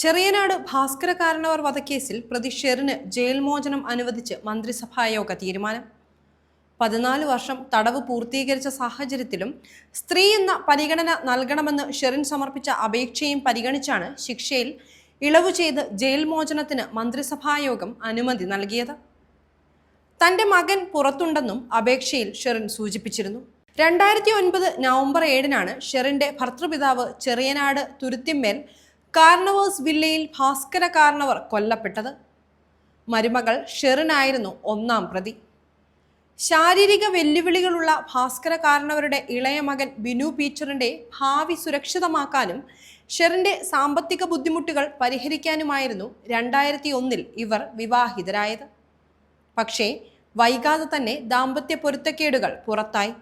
ചെറിയനാട് ഭാസ്കര കാരണവർ വധക്കേസിൽ പ്രതി ഷെറിന് ജയിൽ മോചനം അനുവദിച്ച് മന്ത്രിസഭായോഗ തീരുമാനം. 14 വർഷം തടവ് പൂർത്തീകരിച്ച സാഹചര്യത്തിലും സ്ത്രീ എന്ന പരിഗണന നൽകണമെന്ന് ഷെറിൻ സമർപ്പിച്ച അപേക്ഷയും പരിഗണിച്ചാണ് ശിക്ഷയിൽ ഇളവ് ചെയ്ത് ജയിൽ മോചനത്തിന് മന്ത്രിസഭായോഗം അനുമതി നൽകിയത്. തന്റെ മകൻ പുറത്തുണ്ടെന്നും അപേക്ഷയിൽ ഷെറിൻ സൂചിപ്പിച്ചിരുന്നു. 2009 നവംബർ 7-നാണ് ഷെറിന്റെ ഭർതൃപിതാവ് ചെറിയനാട് തുരുത്തിമ്മേൽ കാർണവേഴ്സ് വില്ലയിൽ ഭാസ്കര കാരണവർ കൊല്ലപ്പെട്ടത്. മരുമകൾ ഷെറിനായിരുന്നു ഒന്നാം പ്രതി. ശാരീരിക വെല്ലുവിളികളുള്ള ഭാസ്കര കാരണവരുടെ ഇളയ മകൻ ബിനു പീറ്ററിന്റെ ഭാവി സുരക്ഷിതമാക്കാനും ഷെറിന്റെ സാമ്പത്തിക ബുദ്ധിമുട്ടുകൾ പരിഹരിക്കാനുമായിരുന്നു 2001 ഇവർ വിവാഹിതരായത്. പക്ഷേ വൈകാതെ തന്നെ ദാമ്പത്യ പൊരുത്തക്കേടുകൾ പുറത്തായി.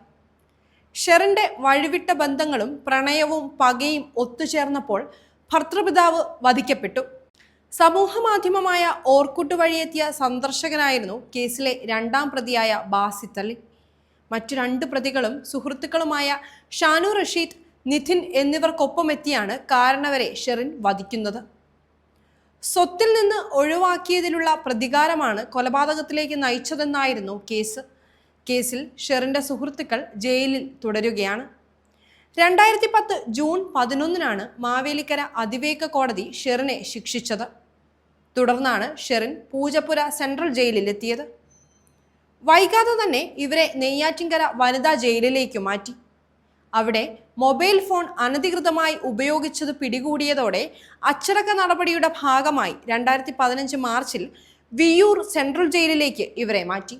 ഷെറിന്റെ വഴിവിട്ട ബന്ധങ്ങളും പ്രണയവും പകയും ഒത്തുചേർന്നപ്പോൾ ഭർതൃപിതാവ് വധിക്കപ്പെട്ടു. സമൂഹ മാധ്യമമായ ഓർക്കുട്ട് വഴിയെത്തിയ സന്ദർശകനായിരുന്നു കേസിലെ 2ാം പ്രതിയായ ബാസിത്ത് അലി. മറ്റു 2 പ്രതികളും സുഹൃത്തുക്കളുമായ ഷാനു റഷീദ്, നിധിൻ എന്നിവർക്കൊപ്പമെത്തിയാണ് കാരണവരെ ഷെറിൻ വധിക്കുന്നത്. സ്വത്തിൽ നിന്ന് ഒഴിവാക്കിയതിലുള്ള പ്രതികാരമാണ് കൊലപാതകത്തിലേക്ക് നയിച്ചതെന്നായിരുന്നു കേസിൽ ഷെറിന്റെ സുഹൃത്തുക്കൾ ജയിലിൽ തുടരുകയാണ്. 2010 ജൂൺ 11-നാണ് മാവേലിക്കര അതിവേഗ കോടതി ഷെറിനെ ശിക്ഷിച്ചത്. തുടർന്നാണ് ഷെറിൻ പൂജപ്പുര സെൻട്രൽ ജയിലിലെത്തിയത്. വൈകാതെ തന്നെ ഇവരെ നെയ്യാറ്റിൻകര വനിതാ ജയിലിലേക്ക് മാറ്റി. അവിടെ മൊബൈൽ ഫോൺ അനധികൃതമായി ഉപയോഗിച്ചത് പിടികൂടിയതോടെ അച്ചടക്ക നടപടിയുടെ ഭാഗമായി 2015 മാർച്ചിൽ വിയ്യൂർ സെൻട്രൽ ജയിലിലേക്ക് ഇവരെ മാറ്റി.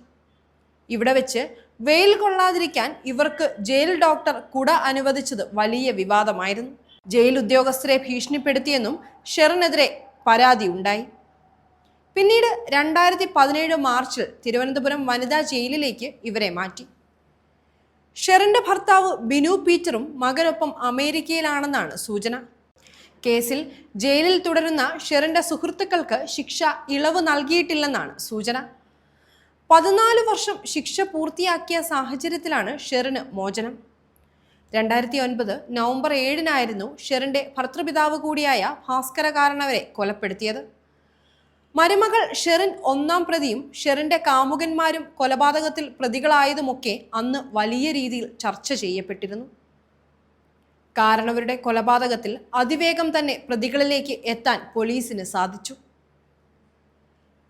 ഇവിടെ വെച്ച് വെയിൽ കൊള്ളാതിരിക്കാൻ ഇവർക്ക് ജയിൽ ഡോക്ടർ കുട അനുവദിച്ചത് വലിയ വിവാദമായിരുന്നു. ജയിൽ ഉദ്യോഗസ്ഥരെ ഭീഷണിപ്പെടുത്തിയെന്നും ഷെറിനെതിരെ പരാതി ഉണ്ടായി. പിന്നീട് 2017 മാർച്ചിൽ തിരുവനന്തപുരം വനിതാ ജയിലിലേക്ക് ഇവരെ മാറ്റി. ഷെറിന്റെ ഭർത്താവ് ബിനു പീറ്ററും മകനൊപ്പം അമേരിക്കയിലാണെന്നാണ് സൂചന. കേസിൽ ജയിലിൽ തുടരുന്ന ഷെറിന്റെ സുഹൃത്തുക്കൾക്ക് ശിക്ഷ ഇളവ് നൽകിയിട്ടില്ലെന്നാണ് സൂചന. 14 വർഷം ശിക്ഷ പൂർത്തിയാക്കിയ സാഹചര്യത്തിലാണ് ഷെറിന് മോചനം. 2009 നവംബർ 7-നായിരുന്നു ഷെറിന്റെ ഭർതൃപിതാവ് കൂടിയായ ഭാസ്കര കാരണവരെ കൊലപ്പെടുത്തിയത്. മരുമകൾ ഷെറിൻ 1ാം പ്രതിയും ഷെറിന്റെ കാമുകന്മാരും കൊലപാതകത്തിൽ പ്രതികളായതുമൊക്കെ അന്ന് വലിയ രീതിയിൽ ചർച്ച ചെയ്യപ്പെട്ടിരുന്നു. കാരണവരുടെ കൊലപാതകത്തിൽ അതിവേഗം തന്നെ പ്രതികളിലേക്ക് എത്താൻ പോലീസിന് സാധിച്ചു.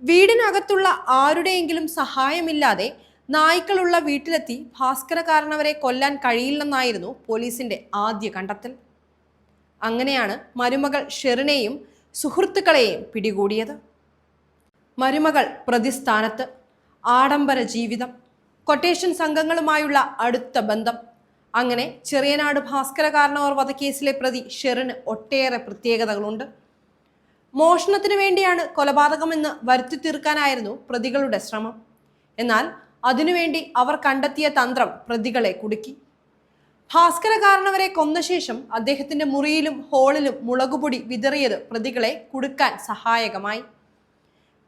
വീടിനകത്തുള്ള ആരുടെയെങ്കിലും സഹായമില്ലാതെ നായ്ക്കളുള്ള വീട്ടിലെത്തി ഭാസ്കര കാരണവരെ കൊല്ലാൻ കഴിയില്ലെന്നായിരുന്നു പോലീസിന്റെ ആദ്യ കണ്ടെത്തൽ. അങ്ങനെയാണ് മരുമകൾ ഷെറിനെയും സുഹൃത്തുക്കളെയും പിടികൂടിയത്. മരുമകൾ പ്രതിസ്ഥാനത്ത്, ആഡംബര ജീവിതം, കൊട്ടേഷൻ സംഘങ്ങളുമായുള്ള അടുത്ത ബന്ധം, അങ്ങനെ ചെറിയനാട് ഭാസ്കര കാരണവർ വധക്കേസിലെ പ്രതി ഷെറിന് ഒട്ടേറെ പ്രത്യേകതകളുണ്ട്. മോഷണത്തിനു വേണ്ടിയാണ് കൊലപാതകമെന്ന് വരുത്തി തീർക്കാനായിരുന്നു പ്രതികളുടെ ശ്രമം. എന്നാൽ അതിനുവേണ്ടി അവർ കണ്ടെത്തിയ തന്ത്രം പ്രതികളെ കുടുക്കി. ഭാസ്കര കാരണവരെ കൊന്ന ശേഷം അദ്ദേഹത്തിന്റെ മുറിയിലും ഹോളിലും മുളകുപൊടി വിതറിയത് പ്രതികളെ കുടുക്കാൻ സഹായകമായി.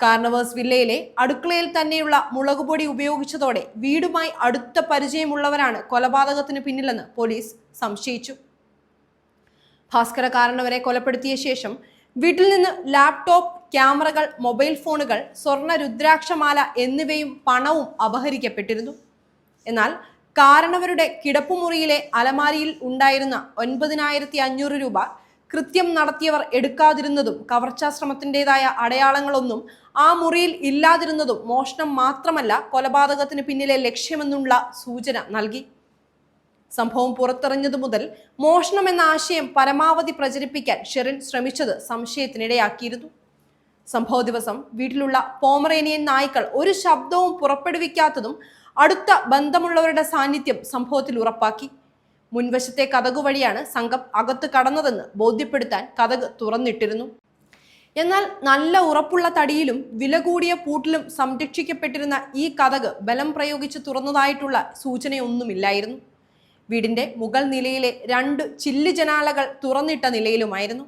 കാർണവേഴ്സ് വില്ലയിലെ അടുക്കളയിൽ തന്നെയുള്ള മുളകുപൊടി ഉപയോഗിച്ചതോടെ വീടുമായി അടുത്ത പരിചയമുള്ളവരാണ് കൊലപാതകത്തിന് പിന്നിലെന്ന് പോലീസ് സംശയിച്ചു. ഭാസ്കര കാരണവരെ കൊലപ്പെടുത്തിയ ശേഷം വീട്ടിൽ നിന്ന് ലാപ്ടോപ്പ്, ക്യാമറകൾ, മൊബൈൽ ഫോണുകൾ, സ്വർണ്ണ രുദ്രാക്ഷമാല എന്നിവയും പണവും അപഹരിക്കപ്പെട്ടിരുന്നു. എന്നാൽ കാരണവരുടെ കിടപ്പുമുറിയിലെ അലമാരിയിൽ ഉണ്ടായിരുന്ന 9,500 രൂപ കൃത്യം നടത്തിയവർ എടുക്കാതിരുന്നതും കവർച്ചാശ്രമത്തിൻ്റെതായ അടയാളങ്ങളൊന്നും ആ മുറിയിൽ ഇല്ലാതിരുന്നതും മോഷണം മാത്രമല്ല കൊലപാതകത്തിന് പിന്നിലെ ലക്ഷ്യമെന്നുള്ള സൂചന നൽകി. സംഭവം പുറത്തെറിഞ്ഞതു മുതൽ മോഷണം എന്ന ആശയം പരമാവധി പ്രചരിപ്പിക്കാൻ ഷെറിൻ ശ്രമിച്ചത് സംശയത്തിനിടയാക്കിയിരുന്നു. സംഭവ ദിവസം വീട്ടിലുള്ള പോമറേനിയൻ നായ്ക്കൾ ഒരു ശബ്ദവും പുറപ്പെടുവിക്കാത്തതും അടുത്ത ബന്ധമുള്ളവരുടെ സാന്നിധ്യം സംഭവത്തിൽ ഉറപ്പാക്കി. മുൻവശത്തെ കതകു വഴിയാണ് സംഘം അകത്ത് കടന്നതെന്ന് ബോധ്യപ്പെടുത്താൻ കതക് തുറന്നിട്ടിരുന്നു. എന്നാൽ നല്ല ഉറപ്പുള്ള തടിയിലും വില കൂടിയ പൂട്ടിലും സംരക്ഷിക്കപ്പെട്ടിരുന്ന ഈ കതക് ബലം പ്രയോഗിച്ച് തുറന്നതായിട്ടുള്ള സൂചനയൊന്നുമില്ലായിരുന്നു. വീടിന്റെ മുകൾ നിലയിലെ 2 ചില്ല് ജനാലകൾ തുറന്നിട്ട നിലയിലുമായിരുന്നു.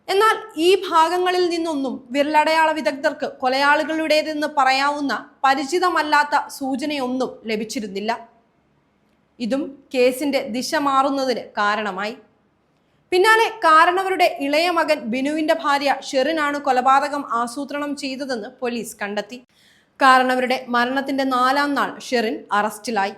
എന്നാൽ ഈ ഭാഗങ്ങളിൽ നിന്നൊന്നും വിരലടയാള വിദഗ്ധർക്ക് കൊലയാളികളുടേതെന്ന് പറയാവുന്ന പരിചിതമല്ലാത്ത സൂചനയൊന്നും ലഭിച്ചിരുന്നില്ല. ഇതും കേസിന്റെ ദിശ മാറുന്നതിന് കാരണമായി. പിന്നാലെ കാരണവരുടെ ഇളയ മകൻ ബിനുവിന്റെ ഭാര്യ ഷെറിനാണ് കൊലപാതകം ആസൂത്രണം ചെയ്തതെന്ന് പോലീസ് കണ്ടെത്തി. കാരണവരുടെ മരണത്തിന്റെ 4ാം നാൾ ഷെറിൻ അറസ്റ്റിലായി.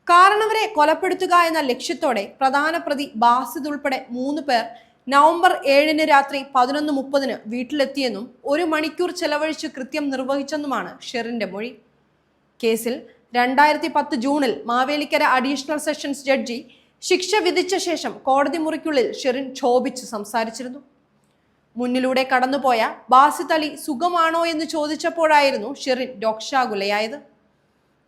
കാരണവരെ കൊലപ്പെടുത്തുക എന്ന ലക്ഷ്യത്തോടെ പ്രധാന പ്രതി ബാസിദ് ഉൾപ്പെടെ 3 പേർ നവംബർ 7 രാത്രി 11:30 വീട്ടിലെത്തിയെന്നും 1 മണിക്കൂർ ചെലവഴിച്ച് കൃത്യം നിർവഹിച്ചെന്നുമാണ് ഷെറിന്റെ മൊഴി. കേസിൽ 2010 ജൂണിൽ മാവേലിക്കര അഡീഷണൽ സെഷൻസ് ജഡ്ജി ശിക്ഷ വിധിച്ച ശേഷം കോടതി മുറിക്കുള്ളിൽ ഷെറിൻ ക്ഷോഭിച്ച് സംസാരിച്ചിരുന്നു. മുന്നിലൂടെ കടന്നുപോയ ബാസിദ് അലി സുഖമാണോ എന്ന് ചോദിച്ചപ്പോഴായിരുന്നു ഷെറിൻ രോക്ഷാകുലയായത്.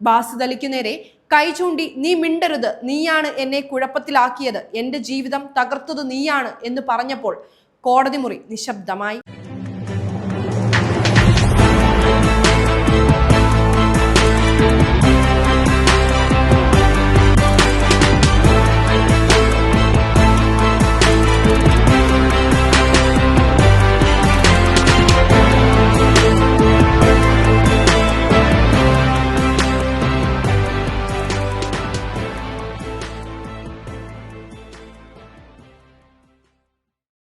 ബാസിദ് അലിക്കു നേരെ കൈ ചൂണ്ടി "നീ മിണ്ടരുത്, നീയാണ് എന്നെ കുഴപ്പത്തിലാക്കിയത്, എന്റെ ജീവിതം തകർത്തത് നീയാണ്" എന്ന് പറഞ്ഞപ്പോൾ കോടതി മുറി നിശബ്ദമായി.